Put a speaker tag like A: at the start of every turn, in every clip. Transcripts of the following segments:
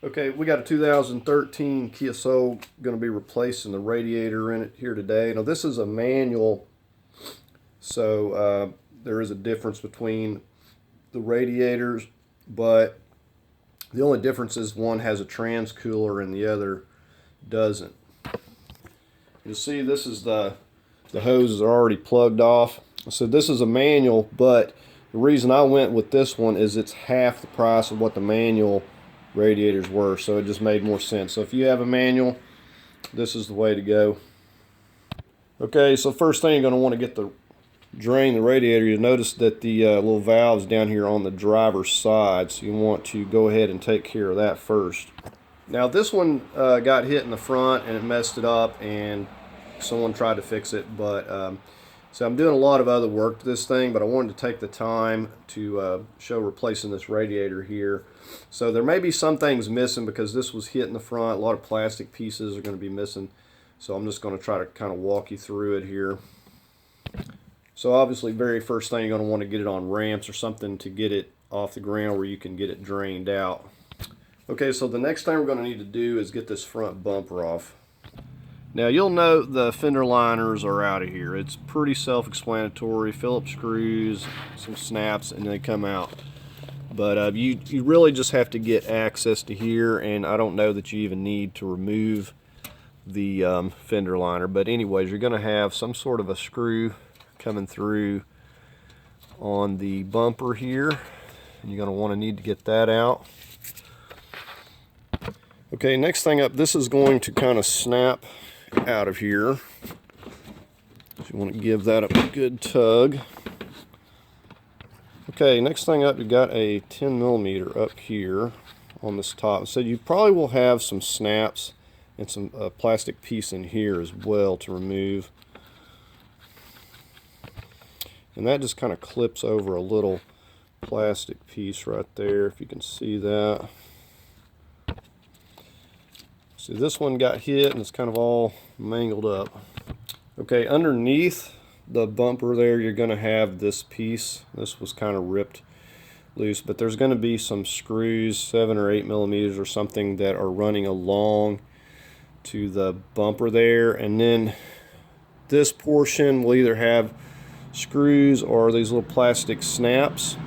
A: Okay, we got a 2013 Kia Soul going to be replacing the radiator in it here today. Now this is a manual, so there is a difference between the radiators, but the only difference is one has a trans cooler and the other doesn't. You'll see this is the hoses are already plugged off. So this is a manual, but the reason I went with this one is it's half the price of what the manual radiators were, so it just made more sense. So if you have a manual, this is the way to go. Okay, so first thing you're going to want to get the drain the radiator. You'll notice that the little valve's down here on the driver's side, so you want to go ahead and take care of that first. Now this one got hit in the front and it messed it up, and someone tried to fix it, but so I'm doing a lot of other work to this thing, but I wanted to take the time to show replacing this radiator here. So there may be some things missing because this was hit in the front. A lot of plastic pieces are going to be missing, so I'm just going to try to kind of walk you through it here. So obviously, very first thing, you're going to want to get it on ramps or something to get it off the ground where you can get it drained out. Okay, so the next thing we're going to need to do is get this front bumper off. Now you'll note the fender liners are out of here. It's pretty self-explanatory. Phillips screws, some snaps, and they come out. But you really just have to get access to here, and I don't know that you even need to remove the fender liner. But anyways, you're going to have some sort of a screw coming through on the bumper here, and you're going to want to need to get that out. Okay, next thing up, this is going to kind of snap out of here. So you want to give that a good tug. Okay, next thing up, you got a 10mm up here on this top. So you probably will have some snaps and some plastic piece in here as well to remove. And that just kind of clips over a little plastic piece right there, if you can see that. See, this one got hit and it's kind of all mangled up. Okay, underneath the bumper there, you're going to have this piece. This was kind of ripped loose, but there's going to be some screws, 7 or 8mm or something, that are running along to the bumper there. And then this portion will either have screws or these little plastic snaps.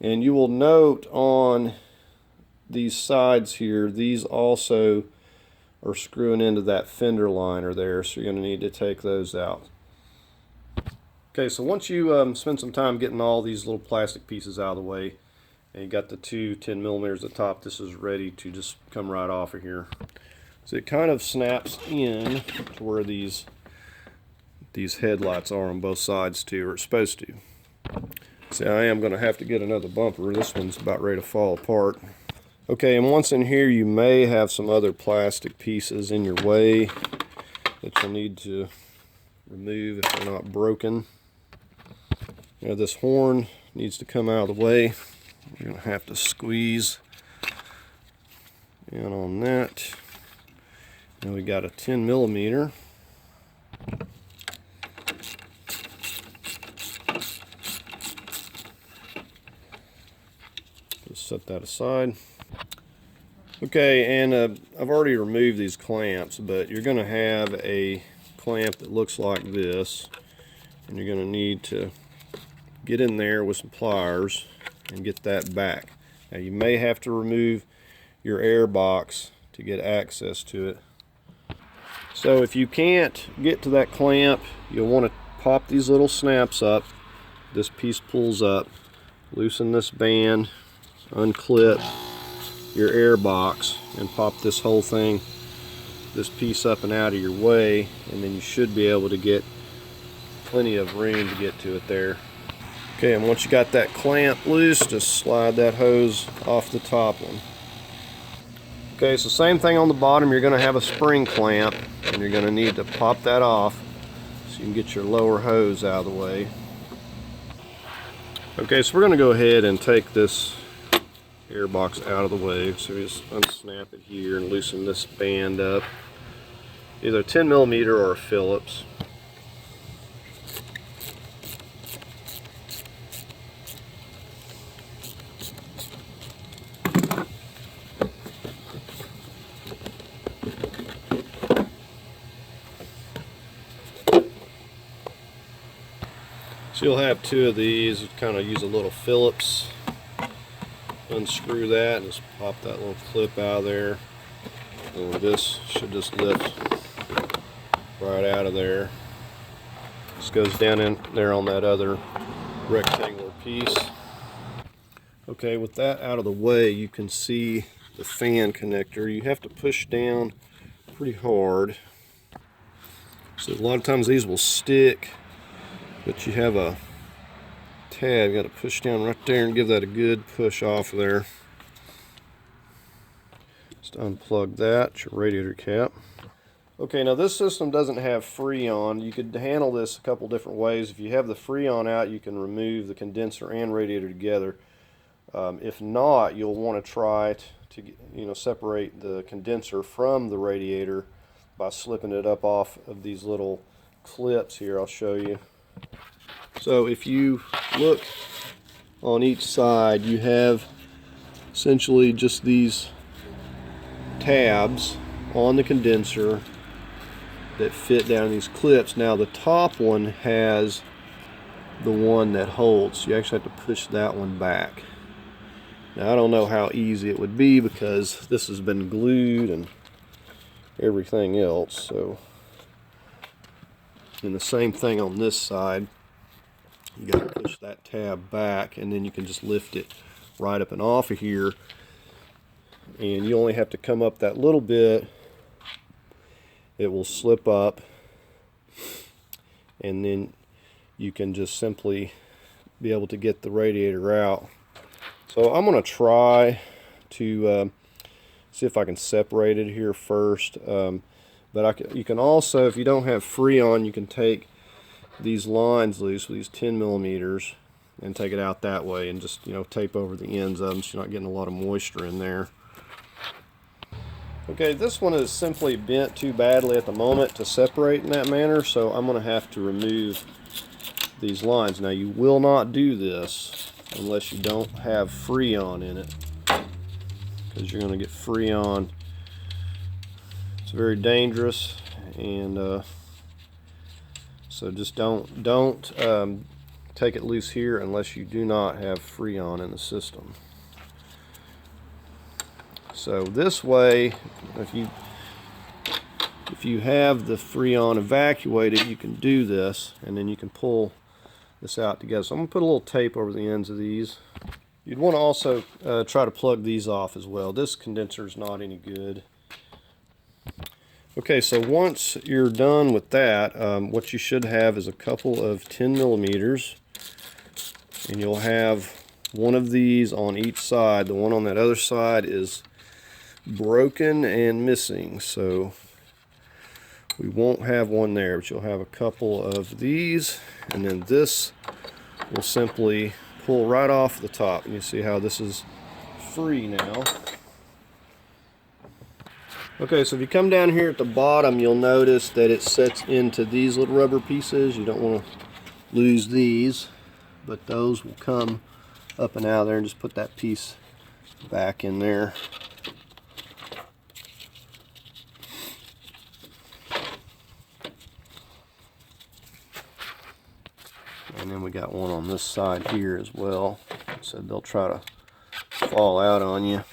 A: And you will note on these sides here, these also are screwing into that fender liner there, so you're going to need to take those out. Okay, so once you spend some time getting all these little plastic pieces out of the way, and you got the two 10mm at the top, this is ready to just come right off of here. So it kind of snaps in to where these headlights are on both sides too, or it's supposed to. See, I am going to have to get another bumper. This one's about ready to fall apart. Okay, and once in here, you may have some other plastic pieces in your way that you'll need to remove if they're not broken. Now this horn needs to come out of the way. You're going to have to squeeze in on that. And we got a 10mm. Just set that aside. Okay, and I've already removed these clamps, but you're going to have a clamp that looks like this, and you're going to need to get in there with some pliers and get that back. Now you may have to remove your air box to get access to it. So if you can't get to that clamp, you'll want to pop these little snaps up. This piece pulls up, loosen this band, unclip your air box, and pop this whole thing, this piece up and out of your way, and then you should be able to get plenty of room to get to it there. Okay, and once you got that clamp loose, just slide that hose off the top one. Okay, so same thing on the bottom. You're going to have a spring clamp, and you're going to need to pop that off so you can get your lower hose out of the way. Okay, so we're going to go ahead and take this air box out of the way. So we just unsnap it here and loosen this band up. Either a 10mm or a Phillips. So you'll have two of these. Kind of use a little Phillips. Unscrew that and just pop that little clip out of there. And this should just lift right out of there. This goes down in there on that other rectangular piece. Okay, with that out of the way, you can see the fan connector. You have to push down pretty hard. So a lot of times these will stick, but you have a tab. You got to push down right there and give that a good push off there. Just unplug that, your radiator cap. Okay, now this system doesn't have Freon. You could handle this a couple different ways. If you have the Freon out, you can remove the condenser and radiator together. If not, you'll want to try to separate the condenser from the radiator by slipping it up off of these little clips here. I'll show you. So if you look on each side, you have essentially just these tabs on the condenser that fit down these clips. Now the top one has the one that holds. You actually have to push that one back. Now I don't know how easy it would be because this has been glued and everything else. So, and the same thing on this side. You got to push that tab back and then you can just lift it right up and off of here. And you only have to come up that little bit. It will slip up and then you can just simply be able to get the radiator out. So I'm going to try to see if I can separate it here first. But you can also, if you don't have Freon, you can take these lines loose with these 10 millimeters and take it out that way and just tape over the ends of them so you're not getting a lot of moisture in there. Okay, this one is simply bent too badly at the moment to separate in that manner, so I'm going to have to remove these lines. Now you will not do this unless you don't have Freon in it, because you're going to get Freon. It's very dangerous, and so just don't take it loose here unless you do not have Freon in the system. So this way, if you have the Freon evacuated, you can do this, and then you can pull this out together. So I'm going to put a little tape over the ends of these. You'd want to also try to plug these off as well. This condenser is not any good. Okay, so once you're done with that, what you should have is a couple of 10 millimeters, and you'll have one of these on each side. The one on that other side is broken and missing, so we won't have one there, but you'll have a couple of these, and then this will simply pull right off the top. And you see how this is free now. Okay, so if you come down here at the bottom, you'll notice that it sets into these little rubber pieces. You don't want to lose these, but those will come up and out of there, and just put that piece back in there. And then we got one on this side here as well. So they'll try to fall out on you.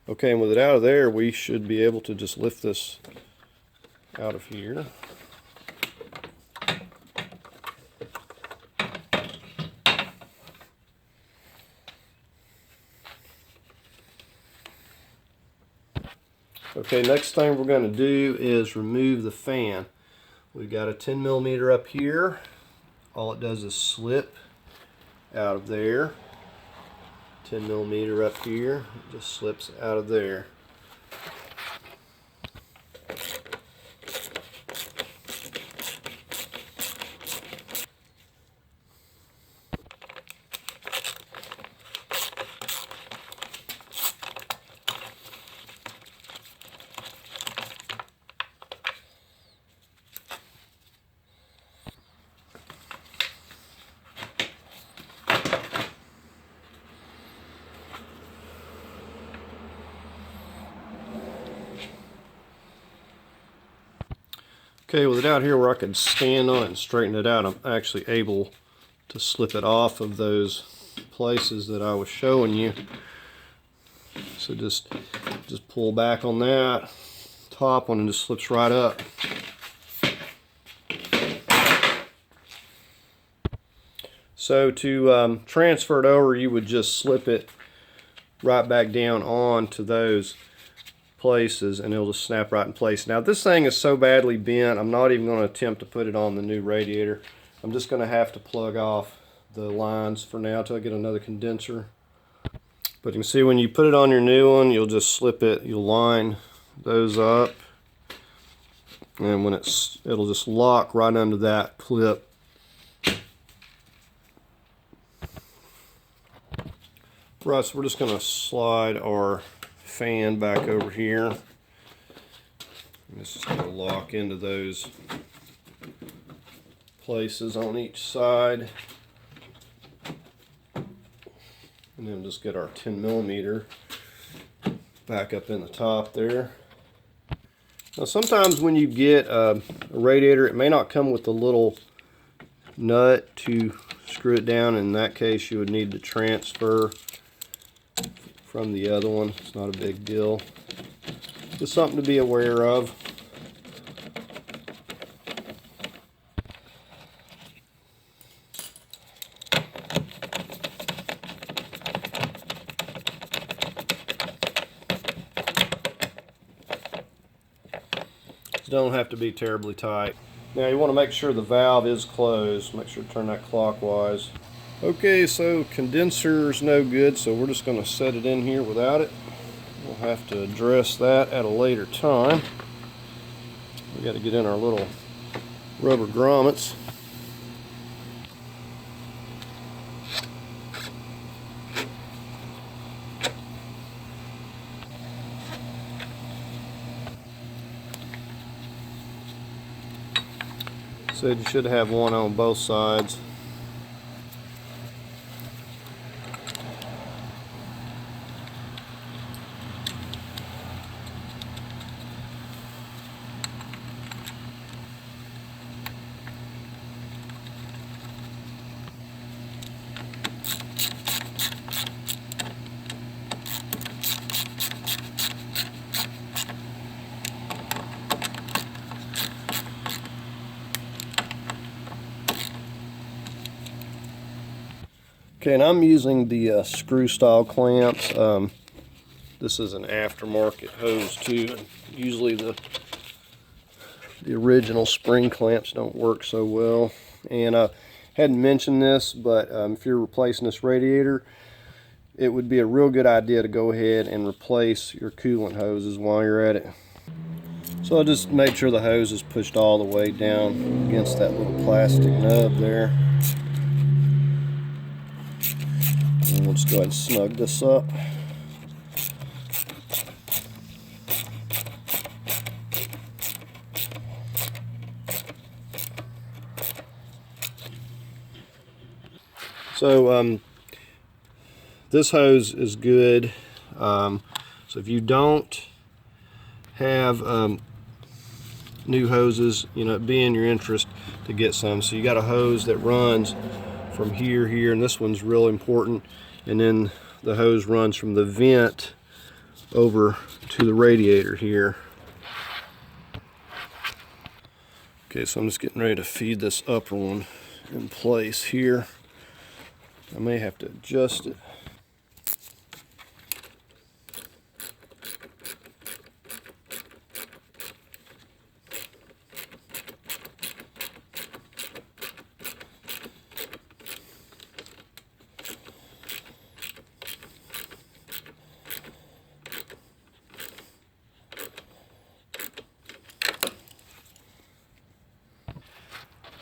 A: Okay, and with it out of there, we should be able to just lift this out of here. Okay, next thing we're going to do is remove the fan. We've got a 10 millimeter up here. All it does is slip out of there. 10 millimeter up here, it just slips out of there. Okay, with it out here where I can stand on it and straighten it out, I'm actually able to slip it off of those places that I was showing you. So just pull back on that top one and just slips right up. So to transfer it over, you would just slip it right back down onto those places and it'll just snap right in place. Now this thing is so badly bent, I'm not even going to attempt to put it on the new radiator. I'm just going to have to plug off the lines for now till I get another condenser. But you can see when you put it on your new one, you'll just slip it, you'll line those up, and when it'll just lock right under that clip. Right, so we're just going to slide our fan back over here. And this is going to lock into those places on each side. And then just get our 10mm back up in the top there. Now sometimes when you get a radiator, it may not come with the little nut to screw it down. In that case, you would need to transfer from the other one. It's not a big deal. Just something to be aware of. Don't have to be terribly tight. Now you want to make sure the valve is closed. Make sure to turn that clockwise. Okay, so condenser's no good, so we're just going to set it in here without it. We'll have to address that at a later time. We got to get in our little rubber grommets. So you should have one on both sides. Okay, and I'm using the screw style clamps. This is an aftermarket hose too. Usually the original spring clamps don't work so well. And I hadn't mentioned this, but if you're replacing this radiator, it would be a real good idea to go ahead and replace your coolant hoses while you're at it. So I just made sure the hose is pushed all the way down against that little plastic nub there. And we'll just go ahead and snug this up. So this hose is good. So if you don't have new hoses, you know, it'd be in your interest to get some. So you got a hose that runs from here, and this one's real important. And then the hose runs from the vent over to the radiator here. Okay, so I'm just getting ready to feed this upper one in place here. I may have to adjust it.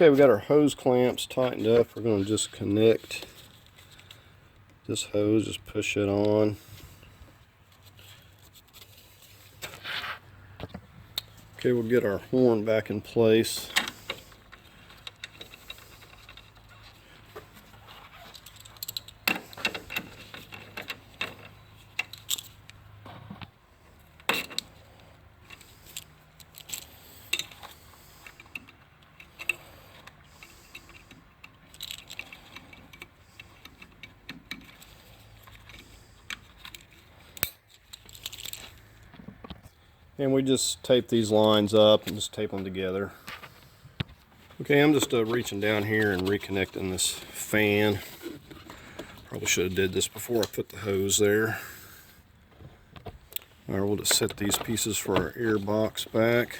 A: Okay, we got our hose clamps tightened up. We're going to just connect this hose, just push it on. Okay, we'll get our horn back in place. And we just tape these lines up and just tape them together. Okay, I'm just reaching down here and reconnecting this fan. Probably should have did this before I put the hose there. Alright, we'll just set these pieces for our air box back.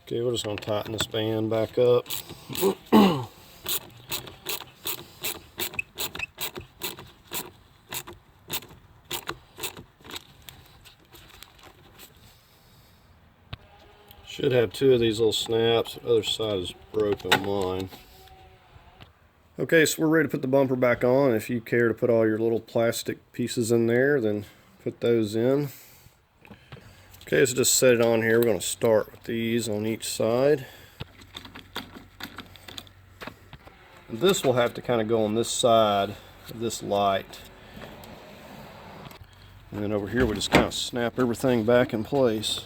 A: Okay, we're just going to tighten this band back up. Should have two of these little snaps. The other side is broken on mine. Okay, so we're ready to put the bumper back on. If you care to put all your little plastic pieces in there, then put those in. Okay, so just set it on here. We're going to start with these on each side. And this will have to kind of go on this side of this light. And then over here we just kind of snap everything back in place.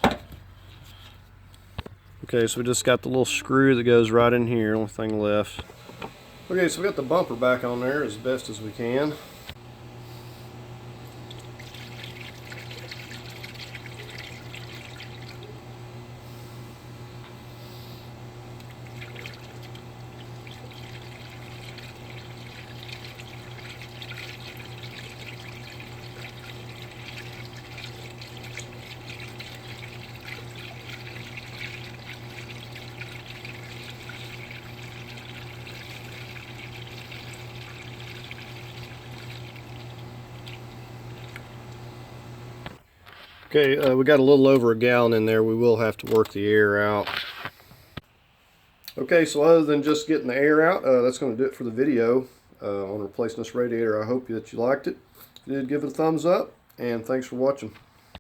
A: Okay, so we just got the little screw that goes right in here, only thing left. Okay, so we got the bumper back on there as best as we can. Okay, we got a little over a gallon in there. We will have to work the air out. Okay, so other than just getting the air out, that's going to do it for the video on replacing this radiator. I hope that you liked it. If you did, give it a thumbs up, and thanks for watching.